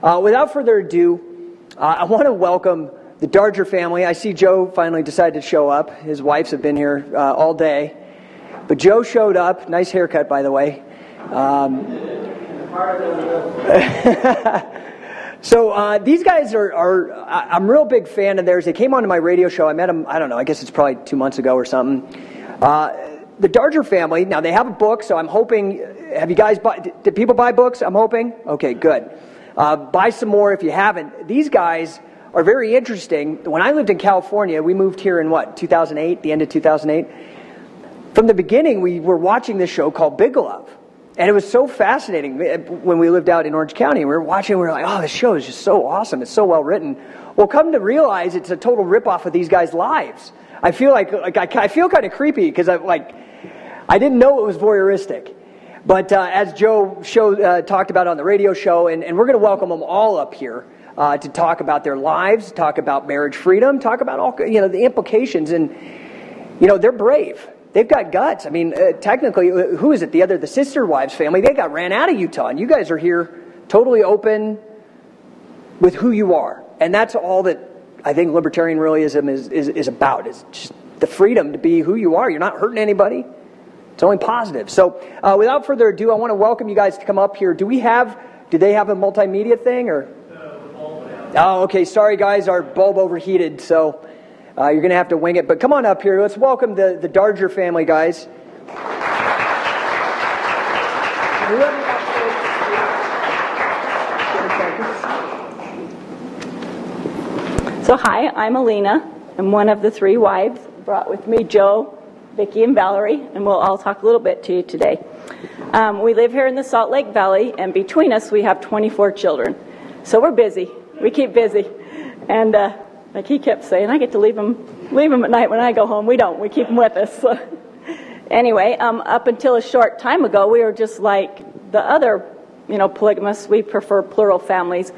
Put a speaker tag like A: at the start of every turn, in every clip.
A: Without further ado, I want to welcome the Darger family. I see Joe finally decided to show up. His wives have been here all day. But Joe showed up. Nice haircut, by the way. So these guys I'm a real big fan of theirs. They came onto my radio show. I met them, I don't know, I guess it's probably 2 months ago or something. The Darger family, now they have a book, so I'm hoping, have you guys did people buy books? I'm hoping? Okay, good. Buy some more if you haven't. These guys are very interesting. When I lived in California, we moved here in 2008, the end of 2008. From the beginning, we were watching this show called Big Love. And it was so fascinating when we lived out in Orange County. We were watching, we were like, oh, this show is just so awesome. It's so well written. Well, come to realize it's a total ripoff of these guys' lives. I feel I feel kind of creepy because I didn't know it was voyeuristic. But as Joe talked about on the radio show, and we're going to welcome them all up here to talk about their lives, talk about marriage freedom, talk about all the implications. And they're brave. They've got guts. I mean, technically, who is it? The sister wives family. They got ran out of Utah, and you guys are here, totally open with who you are, and that's all that I think libertarianism is about. Is just the freedom to be who you are. You're not hurting anybody. It's only positive. So, without further ado, I want to welcome you guys to come up here. Do they have a multimedia thing or? The bulb. Oh, okay. Sorry, guys. Our bulb overheated, so. You're going to have to wing it, but come on up here. Let's welcome the Darger family, guys.
B: So hi, I'm Alina. I'm one of the three wives. Brought with me Joe, Vicki, and Valerie, and we'll all talk a little bit to you today. We live here in the Salt Lake Valley, and between us we have 24 children. So we're busy. We keep busy. And like he kept saying, I get to leave them at night when I go home. We don't. We keep them with us. So, anyway, up until a short time ago, we were just like the other, polygamists. We prefer plural families.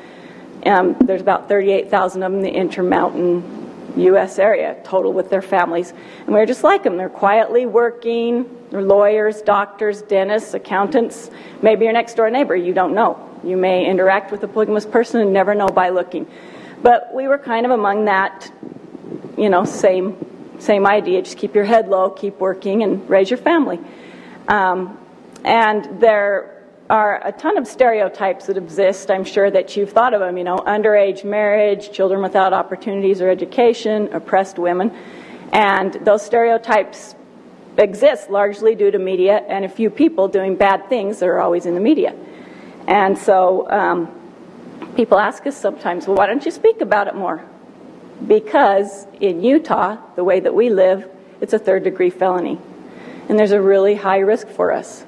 B: There's about 38,000 of them in the Intermountain U.S. area total with their families. And we were just like them. They're quietly working. They're lawyers, doctors, dentists, accountants. Maybe your next door neighbor. You don't know. You may interact with a polygamous person and never know by looking. But we were kind of among that, same idea. Just keep your head low, keep working, and raise your family. And there are a ton of stereotypes that exist. I'm sure that you've thought of them, underage marriage, children without opportunities or education, oppressed women. And those stereotypes exist largely due to media and a few people doing bad things that are always in the media. And so people ask us sometimes, well, why don't you speak about it more? Because in Utah, the way that we live, it's a third-degree felony. And there's a really high risk for us.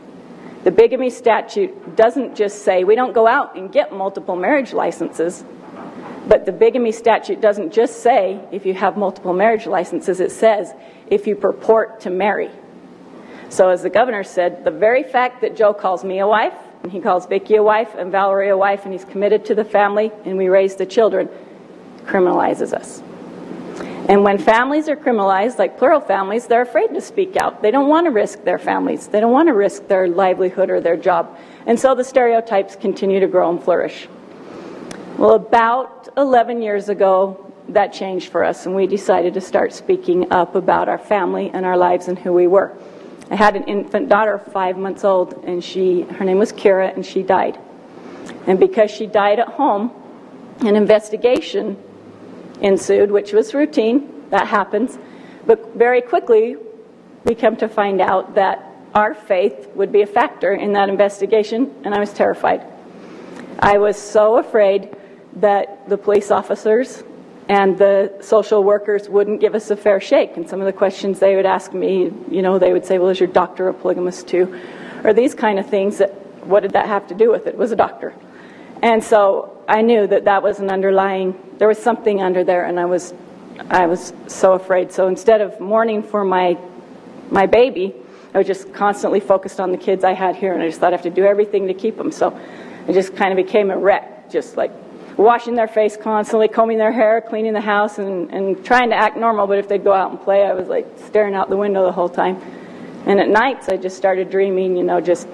B: The bigamy statute doesn't just say, we don't go out and get multiple marriage licenses, but the bigamy statute doesn't just say, if you have multiple marriage licenses, it says, if you purport to marry. So as the governor said, the very fact that Joe calls me a wife, and he calls Vicki a wife and Valerie a wife, and he's committed to the family, and we raise the children, criminalizes us. And when families are criminalized, like plural families, they're afraid to speak out. They don't want to risk their families. They don't want to risk their livelihood or their job. And so the stereotypes continue to grow and flourish. Well, about 11 years ago, that changed for us, and we decided to start speaking up about our family and our lives and who we were. I had an infant daughter, 5 months old, and her name was Kira, and she died. And because she died at home, an investigation ensued, which was routine. That happens. But very quickly, we come to find out that our faith would be a factor in that investigation, and I was terrified. I was so afraid that the police officers and the social workers wouldn't give us a fair shake. And some of the questions they would ask me, they would say, well, is your doctor a polygamist too? Or these kind of things. What did that have to do with it? It was a doctor. And so I knew that was there was something under there, and I was so afraid. So instead of mourning for my baby, I was just constantly focused on the kids I had here, and I just thought I have to do everything to keep them. So I just kind of became a wreck, just like washing their face constantly, combing their hair, cleaning the house, and trying to act normal. But if they'd go out and play, I was like staring out the window the whole time. And at nights, I just started dreaming, just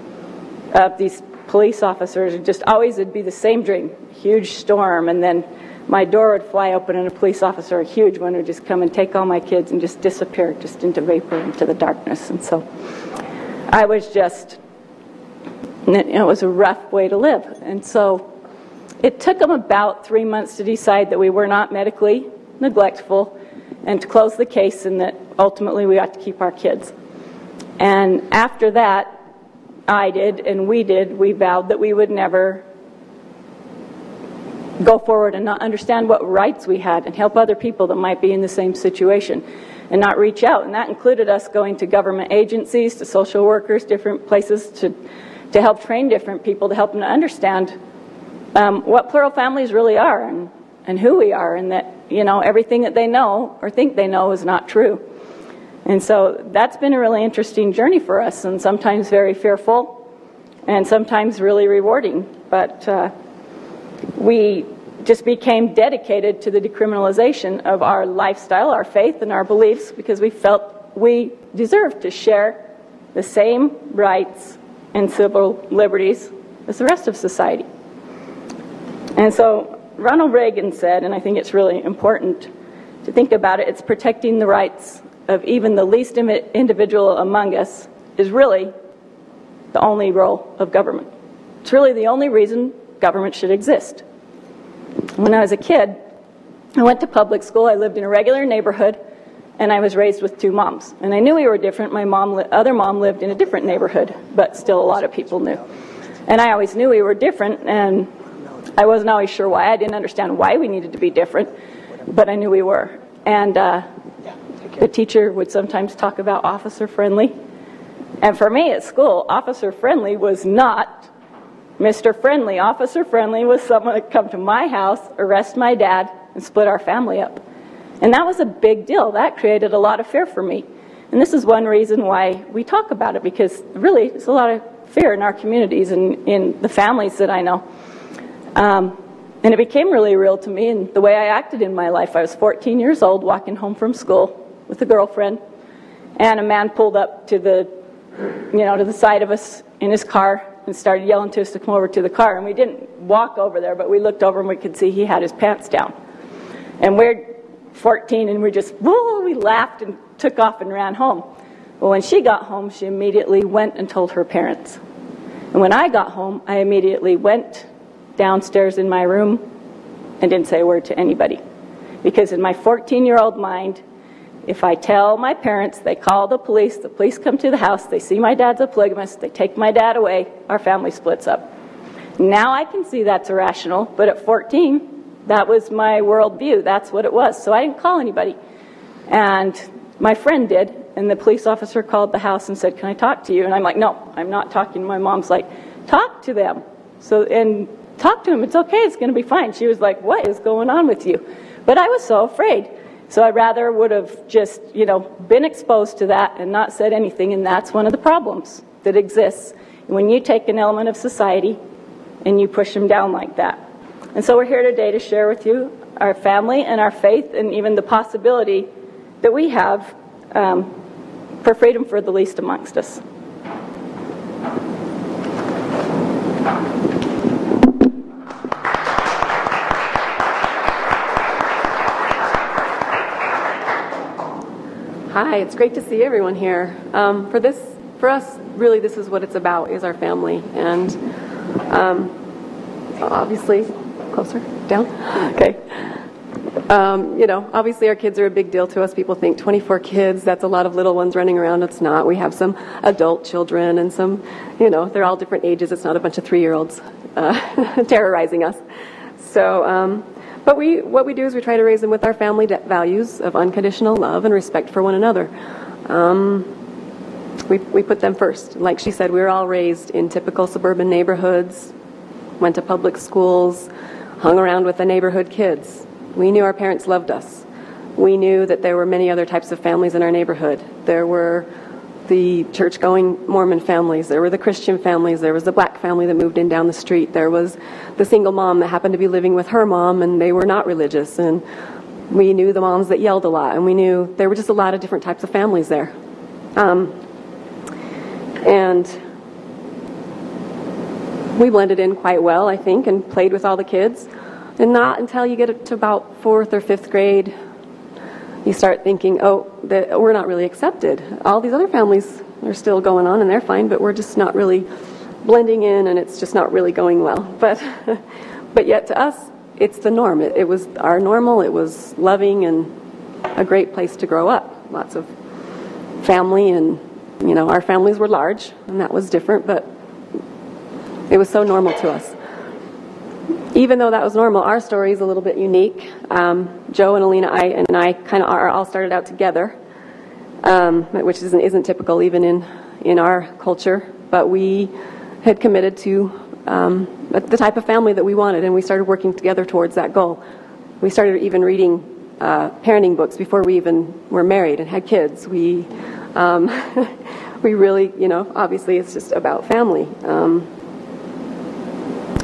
B: of these police officers. Just always it'd be the same dream. huge storm, and then my door would fly open and a police officer, a huge one, would just come and take all my kids and just disappear just into vapor, into the darkness. And so I was just, it was a rough way to live. And so it took them about 3 months to decide that we were not medically neglectful and to close the case, and that ultimately we ought to keep our kids. And after that, I did and we vowed that we would never go forward and not understand what rights we had and help other people that might be in the same situation and not reach out. And that included us going to government agencies, to social workers, different places to help train different people, to help them to understand what plural families really are and who we are, and that, you know, everything that they know or think they know is not true. And so that's been a really interesting journey for us, and sometimes very fearful and sometimes really rewarding. But we just became dedicated to the decriminalization of our lifestyle, our faith, and our beliefs, because we felt we deserved to share the same rights and civil liberties as the rest of society. And so Ronald Reagan said, and I think it's really important to think about it, it's protecting the rights of even the least individual among us is really the only role of government. It's really the only reason government should exist. When I was a kid, I went to public school. I lived in a regular neighborhood, and I was raised with two moms. And I knew we were different. My other mom lived in a different neighborhood, but still a lot of people knew. And I always knew we were different, and I wasn't always sure why. I didn't understand why we needed to be different, but I knew we were. And the teacher would sometimes talk about officer-friendly. And for me at school, officer-friendly was not Mr. Friendly. Officer-friendly was someone that would come to my house, arrest my dad, and split our family up. And that was a big deal. That created a lot of fear for me. And this is one reason why we talk about it, because really there's a lot of fear in our communities and in the families that I know. And it became really real to me in the way I acted in my life. I was 14 years old, walking home from school with a girlfriend, and a man pulled up to the side of us in his car and started yelling to us to come over to the car. And we didn't walk over there, but we looked over and we could see he had his pants down. And we're 14, and we just, whoa, we laughed and took off and ran home. Well, when she got home, she immediately went and told her parents. And when I got home, I immediately went downstairs in my room and didn't say a word to anybody. Because in my 14-year-old mind, if I tell my parents, they call the police come to the house, they see my dad's a polygamist, they take my dad away, our family splits up. Now I can see that's irrational, but at 14, that was my worldview. That's what it was. So I didn't call anybody. And my friend did, and the police officer called the house and said, "Can I talk to you?" And I'm like, "No, I'm not talking." My mom's like, "Talk to them." And talk to him. It's okay. It's going to be fine. She was like, "What is going on with you?" But I was so afraid. So I rather would have just, been exposed to that and not said anything. And that's one of the problems that exists when you take an element of society and you push them down like that. And so we're here today to share with you our family and our faith, and even the possibility that we have for freedom for the least amongst us.
C: Hi, it's great to see everyone here. For us, really, this is what it's about, is our family. And obviously, closer, down? Okay. Obviously our kids are a big deal to us. People think 24 kids, that's a lot of little ones running around. It's not. We have some adult children and some, they're all different ages. It's not a bunch of 3-year-olds terrorizing us. So, but what we do is we try to raise them with our family values of unconditional love and respect for one another. We put them first. Like she said, we were all raised in typical suburban neighborhoods, went to public schools, hung around with the neighborhood kids. We knew our parents loved us. We knew that there were many other types of families in our neighborhood. There were the church-going Mormon families. There were the Christian families. There was the black family that moved in down the street. There was the single mom that happened to be living with her mom, and they were not religious. And we knew the moms that yelled a lot, and we knew there were just a lot of different types of families there. And we blended in quite well, I think, and played with all the kids. And not until you get to about 4th or 5th grade, you start thinking, oh, we're not really accepted. All these other families are still going on and they're fine, but we're just not really blending in, and it's just not really going well. But yet to us, it's the norm. It was our normal. It was loving and a great place to grow up. Lots of family, and our families were large, and that was different, but it was so normal to us. Even though that was normal, our story is a little bit unique. Joe and Alina and I kind of all started out together, which isn't typical even in our culture. But we had committed to the type of family that we wanted, and we started working together towards that goal. We started even reading parenting books before we even were married and had kids. We really, obviously it's just about family.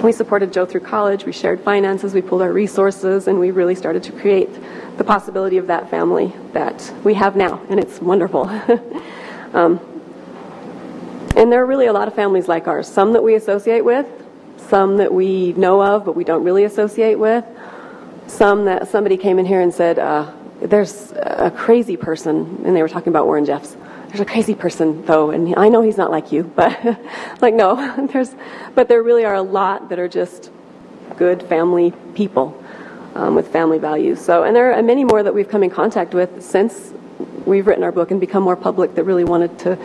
C: We supported Joe through college, we shared finances, we pooled our resources, and we really started to create the possibility of that family that we have now, and it's wonderful. And there are really a lot of families like ours, some that we associate with, some that we know of but we don't really associate with, some that somebody came in here and said, there's a crazy person, and they were talking about Warren Jeffs. There's a crazy person, though, and I know he's not like you, but like, no, but there really are a lot that are just good family people with family values. So, and there are many more that we've come in contact with since we've written our book and become more public that really wanted to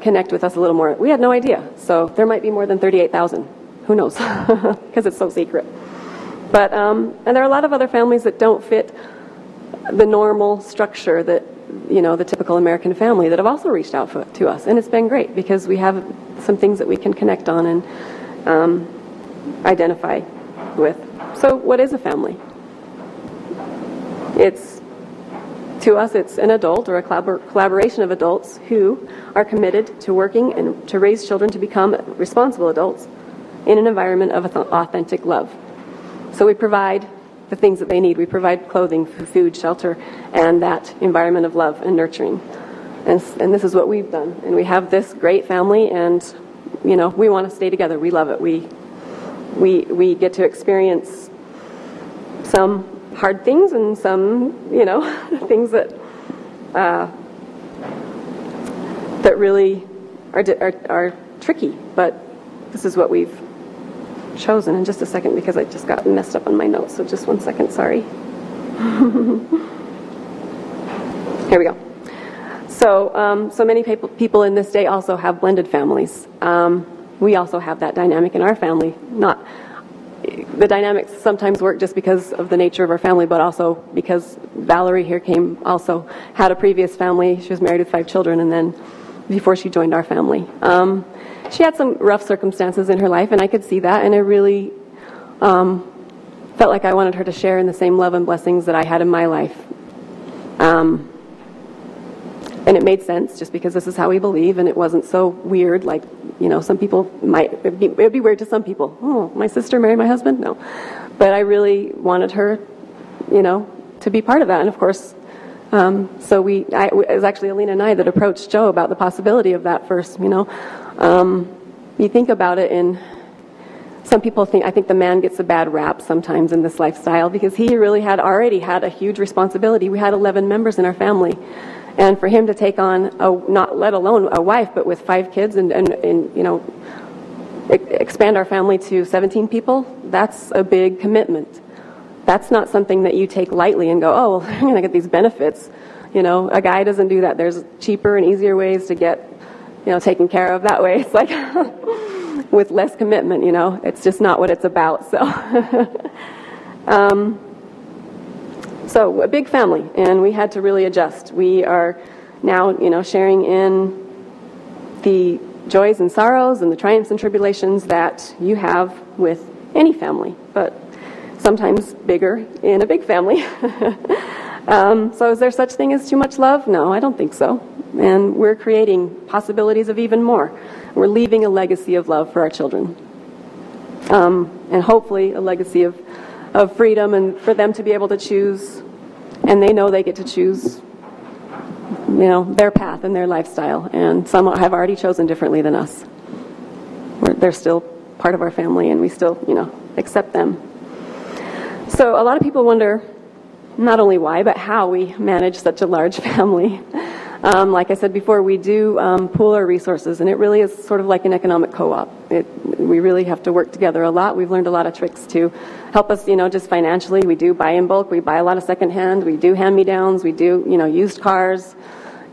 C: connect with us a little more. We had no idea, so there might be more than 38,000. Who knows? Because it's so secret. But and there are a lot of other families that don't fit the normal structure that the typical American family that have also reached out to us, and it's been great because we have some things that we can connect on and identify with. So, what is a family? To us, it's an adult or a collaboration of adults who are committed to working and to raise children to become responsible adults in an environment of authentic love. So we provide the things that they need. We provide clothing, food, shelter, and that environment of love and nurturing. And this is what we've done. And we have this great family, and we want to stay together. We love it. We get to experience some hard things and some, things that that really are tricky. But this is what we've chosen. In just a second, because I just got messed up on my notes. So just 1 second. Sorry. Here we go. So many people in this day also have blended families. We also have that dynamic in our family. The dynamics sometimes work just because of the nature of our family, but also because Valerie here had a previous family. She was married with 5 children, and then before she joined our family. She had some rough circumstances in her life, and I could see that, and I really felt like I wanted her to share in the same love and blessings that I had in my life. And it made sense just because this is how we believe, and it wasn't so weird like, some people it would be weird to some people. Oh, my sister married my husband? No. But I really wanted her, to be part of that. And of course, it was actually Alina and I that approached Joe about the possibility of that first, You think about it, and some people I think the man gets a bad rap sometimes in this lifestyle because he really already had a huge responsibility. We had 11 members in our family. And for him to take on, not let alone a wife, but with 5 kids and expand our family to 17 people, that's a big commitment. That's not something that you take lightly and go, oh, well, I'm going to get these benefits. A guy doesn't do that. There's cheaper and easier ways to get, taken care of that way. It's like with less commitment, it's just not what it's about. So a big family, and we had to really adjust. We are now, sharing in the joys and sorrows and the triumphs and tribulations that you have with any family, but sometimes bigger in a big family. So is there such thing as too much love? No, I don't think so. And we're creating possibilities of even more. We're leaving a legacy of love for our children. And hopefully a legacy of freedom, and for them to be able to choose, and they know they get to choose, their path and their lifestyle. And some have already chosen differently than us. They're still part of our family, and we still, accept them. So a lot of people wonder not only why, but how we manage such a large family. Like I said before, we do pool our resources, and it really is sort of like an economic co-op. We really have to work together a lot. We've learned a lot of tricks to help us, just financially. We do buy in bulk. We buy a lot of secondhand. We do hand-me-downs. We do, used cars,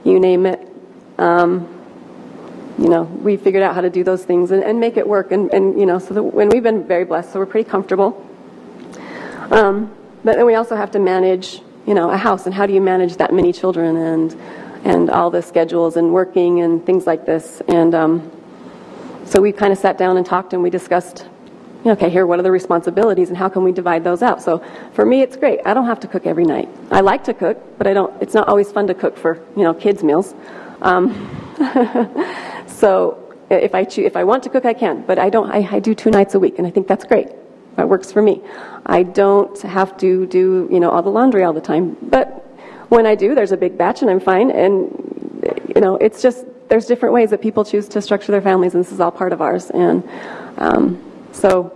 C: you name it. We figured out how to do those things and make it work. And so when we've been very blessed, so we're pretty comfortable. But then we also have to manage, a house, and how do you manage that many children and all the schedules and working and things like this. And so we kind of sat down and talked, and we discussed, okay, here, what are the responsibilities and how can we divide those out? So for me, it's great. I don't have to cook every night. I like to cook, but it's not always fun to cook for, kids' meals. So if I want to cook, I can, but I don't. I do 2 nights a week, and I think that's great. That works for me. I don't have to do, all the laundry all the time, but when I do, there's a big batch, and I'm fine. And it's just, there's different ways that people choose to structure their families, and this is all part of ours. And so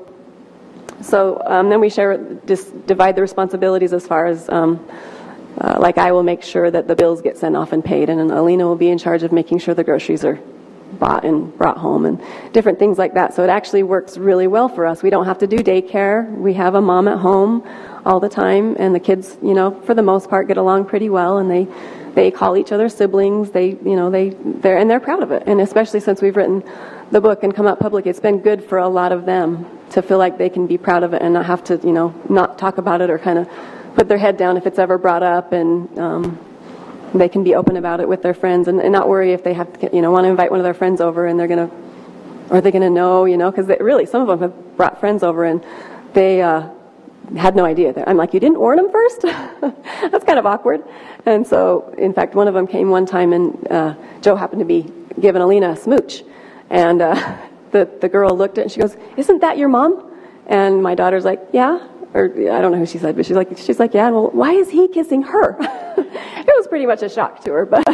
C: then we divide the responsibilities as far as like I will make sure that the bills get sent off and paid, and Alina will be in charge of making sure the groceries are bought and brought home and different things like that. So it actually works really well for us. We don't have to do daycare. We have a mom at home all the time, and the kids, for the most part, get along pretty well, and they call each other siblings. They're proud of it. And especially since we've written the book and come out public, it's been good for a lot of them to feel like they can be proud of it and not have to, not talk about it or kind of put their head down if it's ever brought up, and they can be open about it with their friends and not worry if they have to, want to invite one of their friends over and are they going to know, because really, some of them have brought friends over and they had no idea. I'm like, you didn't warn them first? That's kind of awkward. And so, in fact, one of them came one time, and Joe happened to be giving Alina a smooch. And the girl looked at it and she goes, "Isn't that your mom?" And my daughter's like, "Yeah." Or I don't know who she said, but she's like, "Yeah." And, well, why is he kissing her? It was pretty much a shock to her, but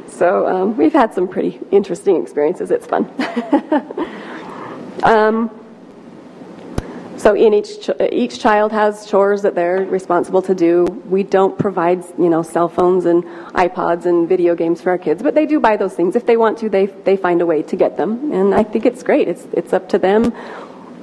C: so we've had some pretty interesting experiences. It's fun. So in each child has chores that they're responsible to do. We don't provide, cell phones and iPods and video games for our kids, but they do buy those things. If they want to, they find a way to get them, and I think it's great. It's up to them.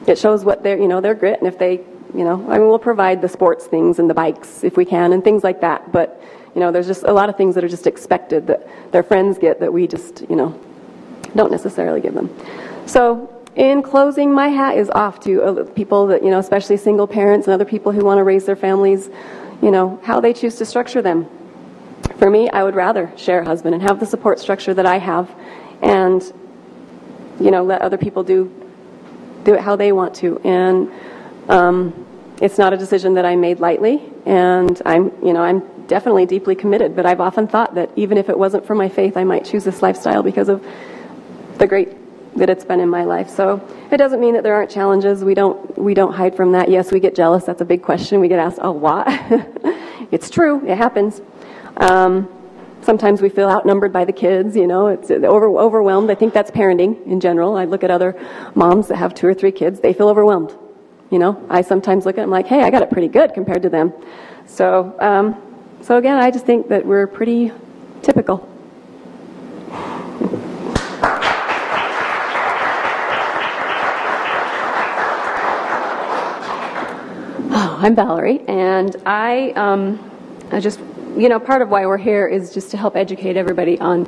C: It shows what their grit, and if they, we'll provide the sports things and the bikes if we can and things like that. But there's just a lot of things that are just expected that their friends get that we just don't necessarily give them. So. In closing, my hat is off to people that, especially single parents and other people who want to raise their families, how they choose to structure them. For me, I would rather share a husband and have the support structure that I have and, let other people do it how they want to. And it's not a decision that I made lightly, and I'm definitely deeply committed, but I've often thought that even if it wasn't for my faith, I might choose this lifestyle because of the great that it's been in my life. So it doesn't mean that there aren't challenges. We don't hide from that. Yes, we get jealous. That's a big question. We get asked a lot. It's true. It happens. Sometimes we feel outnumbered by the kids. It's overwhelmed. I think that's parenting in general. I look at other moms that have 2 or 3 kids. They feel overwhelmed. I sometimes look at them like, hey, I got it pretty good compared to them. So again, I just think that we're pretty typical.
D: I'm Valerie, and I just, part of why we're here is just to help educate everybody on,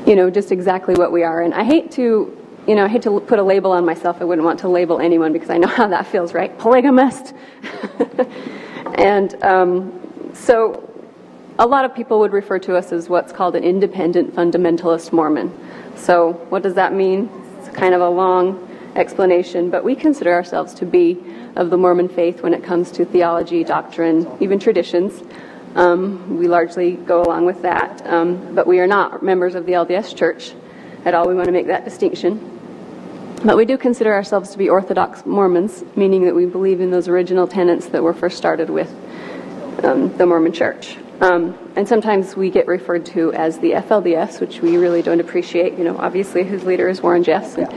D: just exactly what we are. And I hate to put a label on myself. I wouldn't want to label anyone because I know how that feels, right? Polygamist. And so a lot of people would refer to us as what's called an independent fundamentalist Mormon. So what does that mean? It's kind of a long explanation, but we consider ourselves to be of the Mormon faith when it comes to theology, doctrine, even traditions. We largely go along with that, but we are not members of the LDS Church at all. We want to make that distinction. But we do consider ourselves to be Orthodox Mormons, meaning that we believe in those original tenets that were first started with the Mormon Church. And sometimes we get referred to as the FLDS, which we really don't appreciate. Obviously his leader is Warren Jeffs, and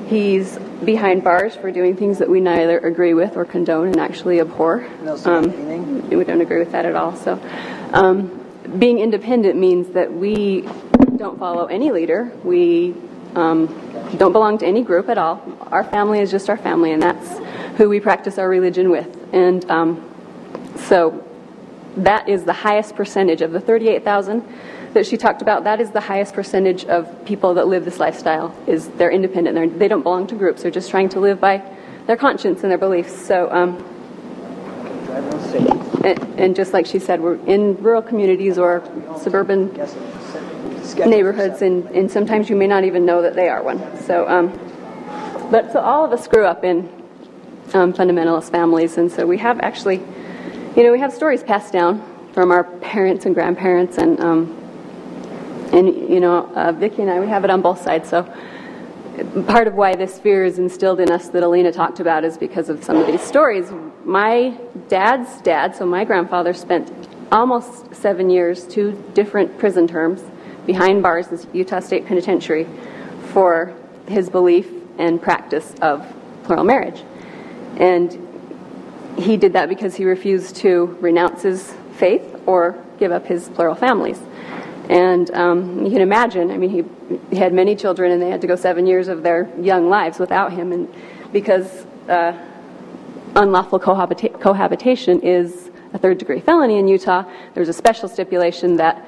D: he's behind bars for doing things that we neither agree with or condone and actually abhor. We don't agree with that at all. So being independent means that we don't follow any leader. We don't belong to any group at all. Our family is just our family, and that's who we practice our religion with. And so that is the highest percentage of the 38,000 that she talked about. That is the highest percentage of people that live this lifestyle. Is they're independent. They don't belong to groups. They're just trying to live by their conscience and their beliefs. So, and just like she said, we're in rural communities or suburban neighborhoods, and sometimes you may not even know that they are one. So, so all of us grew up in fundamentalist families, and so we have actually, we have stories passed down from our parents and grandparents, and Vicki and I, we have it on both sides. So part of why this fear is instilled in us that Alina talked about is because of some of these stories. My dad's dad, so my grandfather, spent almost 7 years, 2 different prison terms behind bars in Utah State Penitentiary for his belief and practice of plural marriage. And he did that because he refused to renounce his faith or give up his plural families. And you can imagine, he had many children, and they had to go 7 years of their young lives without him. And because unlawful cohabitation is a third-degree felony in Utah, there's a special stipulation that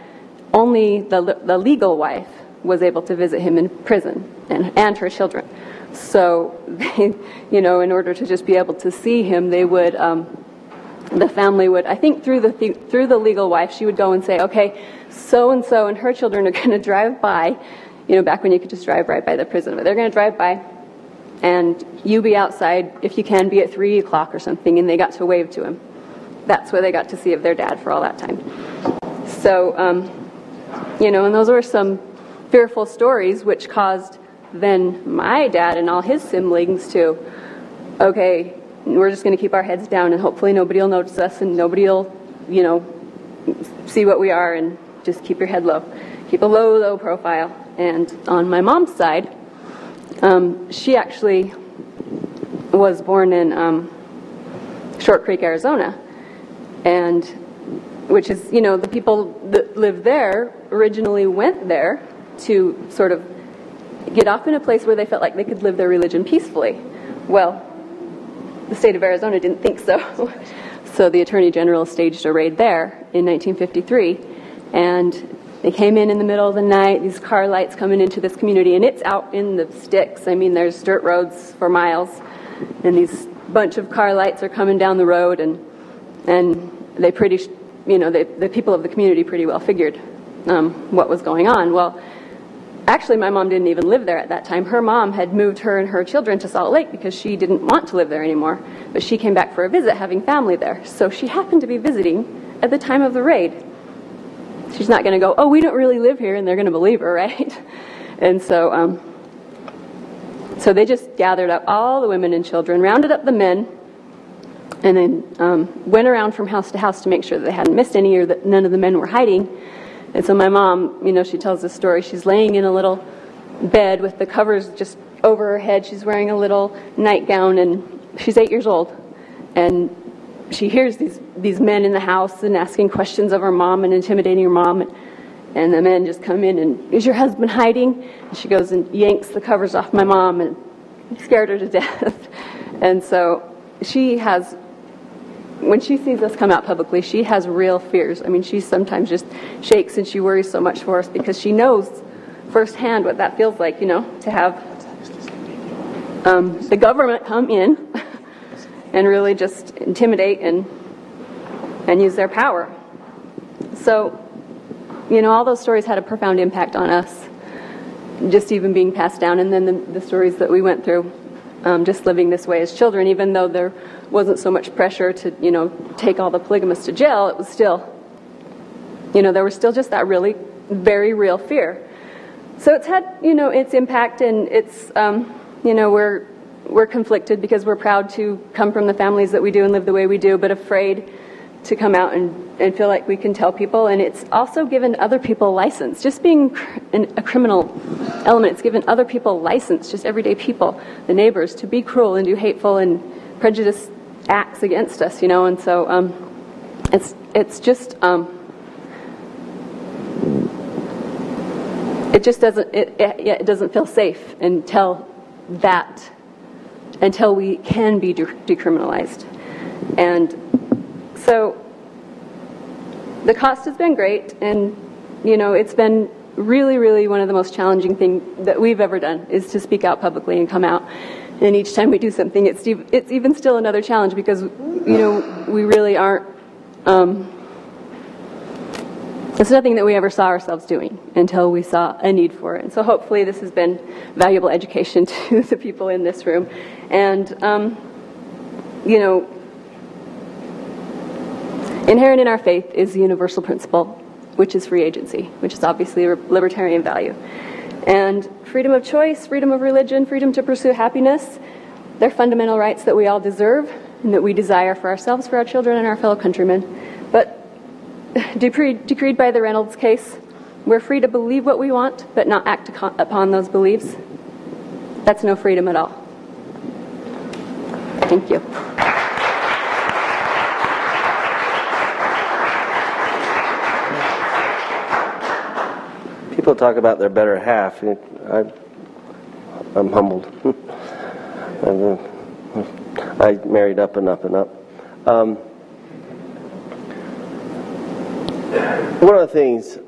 D: only the legal wife was able to visit him in prison, and her children. So, in order to just be able to see him, they would, the family would, I think through the legal wife, she would go and say, okay, so-and-so and her children are going to drive by, back when you could just drive right by the prison, but they're going to drive by, and you be outside, if you can, be at 3 o'clock or something, and they got to wave to him. That's where they got to see of their dad for all that time. So, and those were some fearful stories, which caused then my dad and all his siblings to, okay, we're just going to keep our heads down, and hopefully nobody will notice us, and nobody will, see what we are, and just keep your head low. Keep a low profile. And on my mom's side, she actually was born in Short Creek, Arizona, and which is, the people that live there originally went there to sort of get off in a place where they felt like they could live their religion peacefully. Well, the state of Arizona didn't think so. So the Attorney General staged a raid there in 1953, and they came in the middle of the night, these car lights coming into this community, and it's out in the sticks. There's dirt roads for miles, and these bunch of car lights are coming down the road, and they the people of the community pretty well figured what was going on. Well, actually, my mom didn't even live there at that time. Her mom had moved her and her children to Salt Lake because she didn't want to live there anymore, but she came back for a visit, having family there. So she happened to be visiting at the time of the raid. She's not going to go, oh, we don't really live here, and they're going to believe her, right? And so so they just gathered up all the women and children, rounded up the men, and then went around from house to house to make sure that they hadn't missed any or that none of the men were hiding. And so my mom, she tells this story. She's laying in a little bed with the covers just over her head. She's wearing a little nightgown, and she's 8 years old. And she hears these men in the house and asking questions of her mom and intimidating her mom. And the men just come in and, is your husband hiding? And she goes and yanks the covers off my mom and scared her to death. And so she has, when she sees us come out publicly, she has real fears. She sometimes just shakes and she worries so much for us because she knows firsthand what that feels like, to have the government come in and really just intimidate and use their power. So, all those stories had a profound impact on us, just even being passed down, and then the stories that we went through, just living this way as children, even though there wasn't so much pressure to, take all the polygamists to jail, it was still, there was still just that really very real fear. So it's had, its impact, and it's, we're conflicted because we're proud to come from the families that we do and live the way we do, but afraid to come out and feel like we can tell people, and it's also given other people license. Just being a criminal element, it's given other people license, just everyday people, the neighbors, to be cruel and do hateful and prejudiced acts against us, and so it's just it just doesn't feel safe until we can be decriminalized. And so the cost has been great, and it's been really, really one of the most challenging things that we've ever done is to speak out publicly and come out. And each time we do something, it's even still another challenge because we really aren't. It's nothing that we ever saw ourselves doing until we saw a need for it. And so hopefully this has been valuable education to the people in this room. And inherent in our faith is the universal principle, which is free agency, which is obviously a libertarian value. And freedom of choice, freedom of religion, freedom to pursue happiness, they're fundamental rights that we all deserve and that we desire for ourselves, for our children, and our fellow countrymen. But decreed by the Reynolds case, we're free to believe what we want, but not act upon those beliefs. That's no freedom at all. Thank you.
E: People talk about their better half. I'm humbled. I married up and up and up. One of the things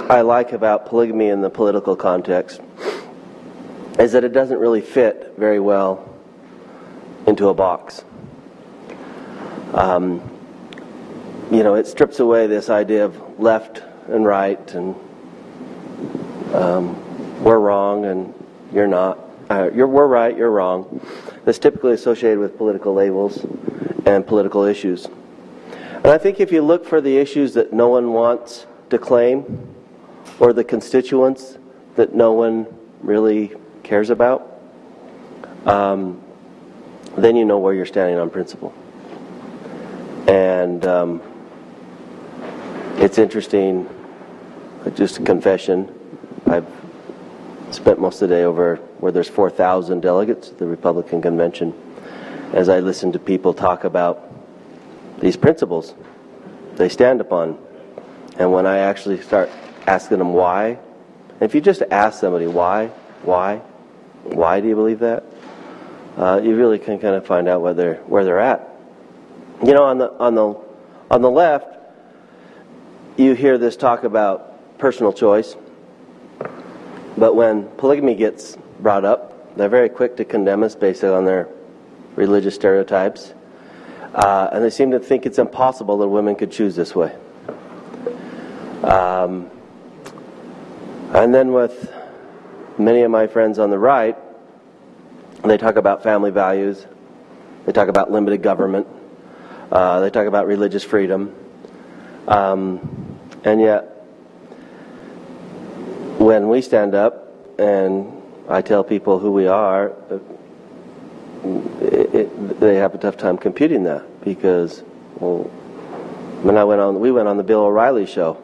E: I like about polygamy in the political context is that it doesn't really fit very well into a box. It strips away this idea of left and right and we're wrong and you're not. We're right, you're wrong. That's typically associated with political labels and political issues. And I think if you look for the issues that no one wants to claim or the constituents that no one really cares about, then you know where you're standing on principle. And it's interesting, just a confession, I've spent most of the day over where there's 4,000 delegates at the Republican Convention as I listen to people talk about these principles they stand upon. And when I actually start asking them why, and if you just ask somebody why do you believe that, you really can kind of find out where they're at. On the left, you hear this talk about personal choice, but when polygamy gets brought up, they're very quick to condemn us based on their religious stereotypes. And they seem to think it's impossible that women could choose this way. And then with many of my friends on the right, they talk about family values, they talk about limited government, they talk about religious freedom, and yet when we stand up and I tell people who we are, they have a tough time computing that because, when we went on the Bill O'Reilly show,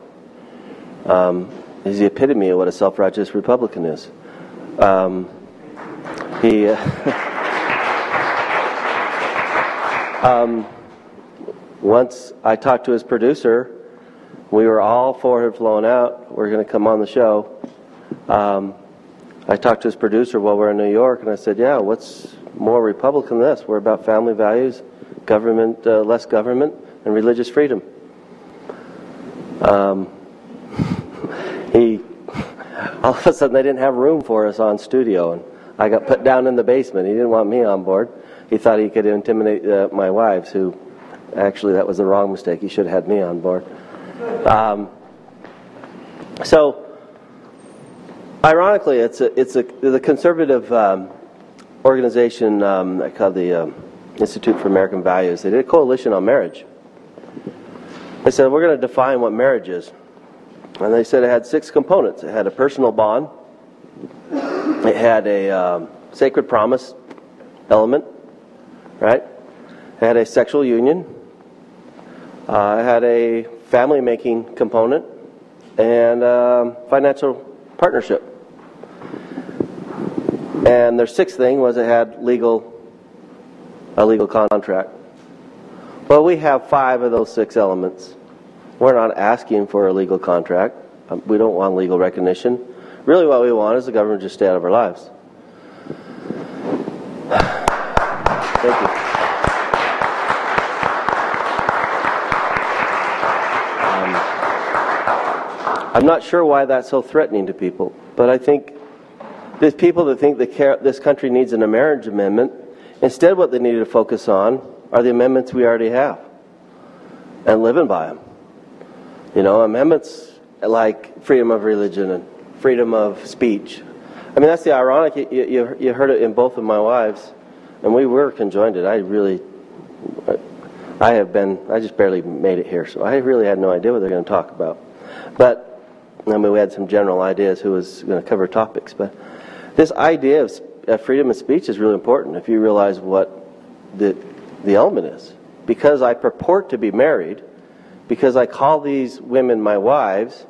E: he's the epitome of what a self-righteous Republican is. Once I talked to his producer, we were all four had flown out. We're going to come on the show. I talked to his producer while we were in New York, and I said, "Yeah, what's more Republican than this? We're about family values, government, less government, and religious freedom." All of a sudden, they didn't have room for us on studio, and I got put down in the basement. He didn't want me on board. He thought he could intimidate my wives, who actually that was the wrong mistake. He should have had me on board. So, ironically, it's the conservative organization called the Institute for American Values. They did a coalition on marriage. They said, we're going to define what marriage is. And they said it had 6 components. It had a personal bond. It had a sacred promise element, right? It had a sexual union, It had a family-making component and financial partnership. And their sixth thing was it had a legal contract. Well, we have 5 of those 6 elements. We're not asking for a legal contract. We don't want legal recognition. Really what we want is the government just stay out of our lives. Thank you. I'm not sure why that's so threatening to people, but I think there's people that think this country needs a marriage amendment. Instead, what they need to focus on are the amendments we already have and living by them. You know, amendments like freedom of religion and freedom of speech. I mean, that's the ironic. You heard it in both of my wives, and we were conjoined. I just barely made it here, so I really had no idea what they're going to talk about. But I mean, we had some general ideas who was going to cover topics, but this idea of freedom of speech is really important if you realize what the element is. Because I purport to be married, because I call these women my wives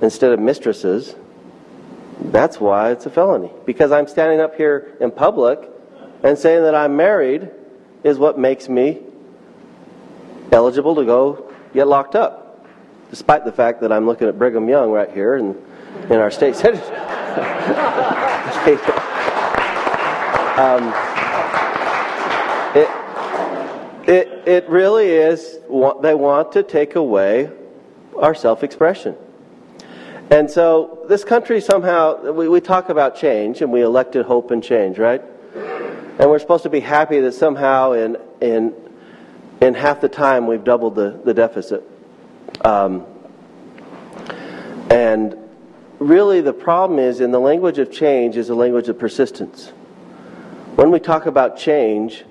E: instead of mistresses, that's why it's a felony. Because I'm standing up here in public and saying that I'm married is what makes me eligible to go get locked up. Despite the fact that I'm looking at Brigham Young right here in our state senate. It really is, they want to take away our self-expression. And so this country somehow, we talk about change, and we elected hope and change, right? And we're supposed to be happy that somehow in half the time we've doubled the deficit. And really the problem is, in the language of change is a language of persistence. When we talk about change,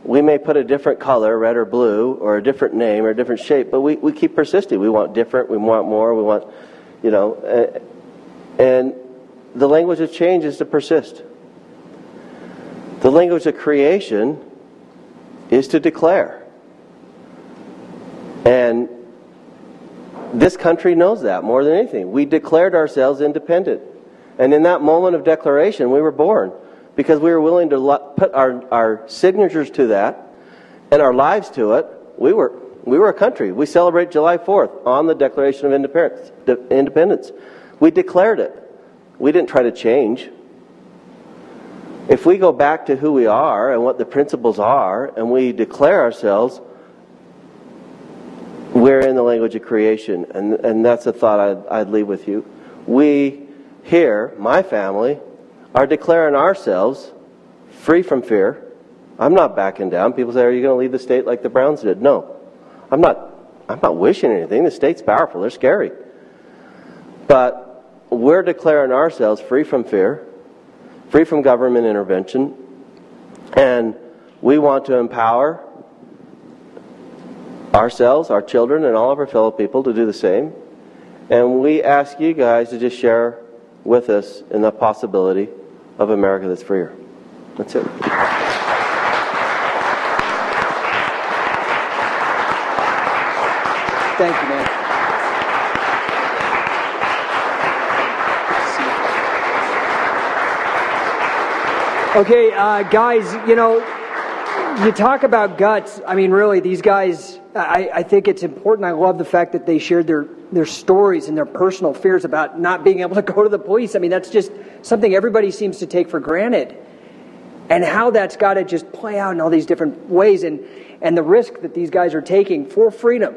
E: we may put a different color, red or blue, or a different name or a different shape, but we keep persisting. We want different, we want more, we want, you know, and the language of change is to persist. The language of creation is to declare. And this country knows that more than anything. We declared ourselves independent. And in that moment of declaration, we were born because we were willing to put our signatures to that and our lives to it. We were a country. We celebrate July 4th on the Declaration of Independence. We declared it. We didn't try to change. If we go back to who we are and what the principles are, and we declare ourselves, we're in the language of creation. And that's a thought I'd leave with you. We here, my family, are declaring ourselves free from fear. I'm not backing down. People say, are you going to leave the state like the Browns did? No. I'm not wishing anything. The state's powerful. They're scary. But we're declaring ourselves free from fear, free from government intervention, and we want to empower ourselves, our children, and all of our fellow people to do the same. And we ask you guys to just share with us in the possibility of America that's freer. That's it.
A: Thank you, man. Okay, guys, you know, you talk about guts. I mean, really, these guys, I think it's important. I love the fact that they shared their stories and their personal fears about not being able to go to the police. I mean, that's just something everybody seems to take for granted. And how that's got to just play out in all these different ways, and the risk that these guys are taking for freedom.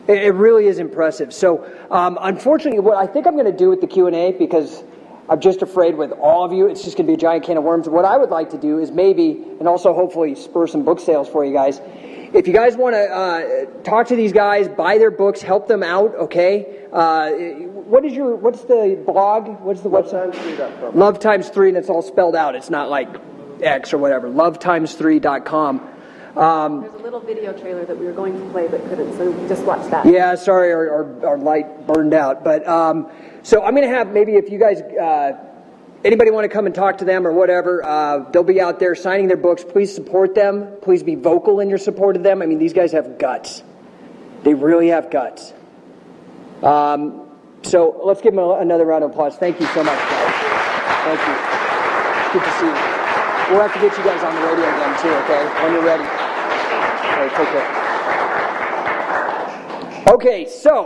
A: It really is impressive. So, unfortunately, what I think I'm going to do with the Q&A, because I'm just afraid with all of you, it's just going to be a giant can of worms. What I would like to do is maybe, and also hopefully spur some book sales for you guys. If you guys want to talk to these guys, buy their books, help them out, okay? What's the blog? What's the website? Love-times3.com. Love times 3, and it's all spelled out. It's not like X or whatever. Love-times3.com.
C: There's a little video trailer that we were going to play but couldn't, so just watch that.
A: Yeah, sorry, our light burned out. But so I'm going to have, maybe if you guys, anybody want to come and talk to them or whatever, they'll be out there signing their books. Please support them. Please be vocal in your support of them. I mean, these guys have guts. They really have guts. So let's give them another round of applause. Thank you so much, guys. Thank you. Good to see you. We'll have to get you guys on the radio again, too, okay? When you're ready. Okay, take care. Okay, so...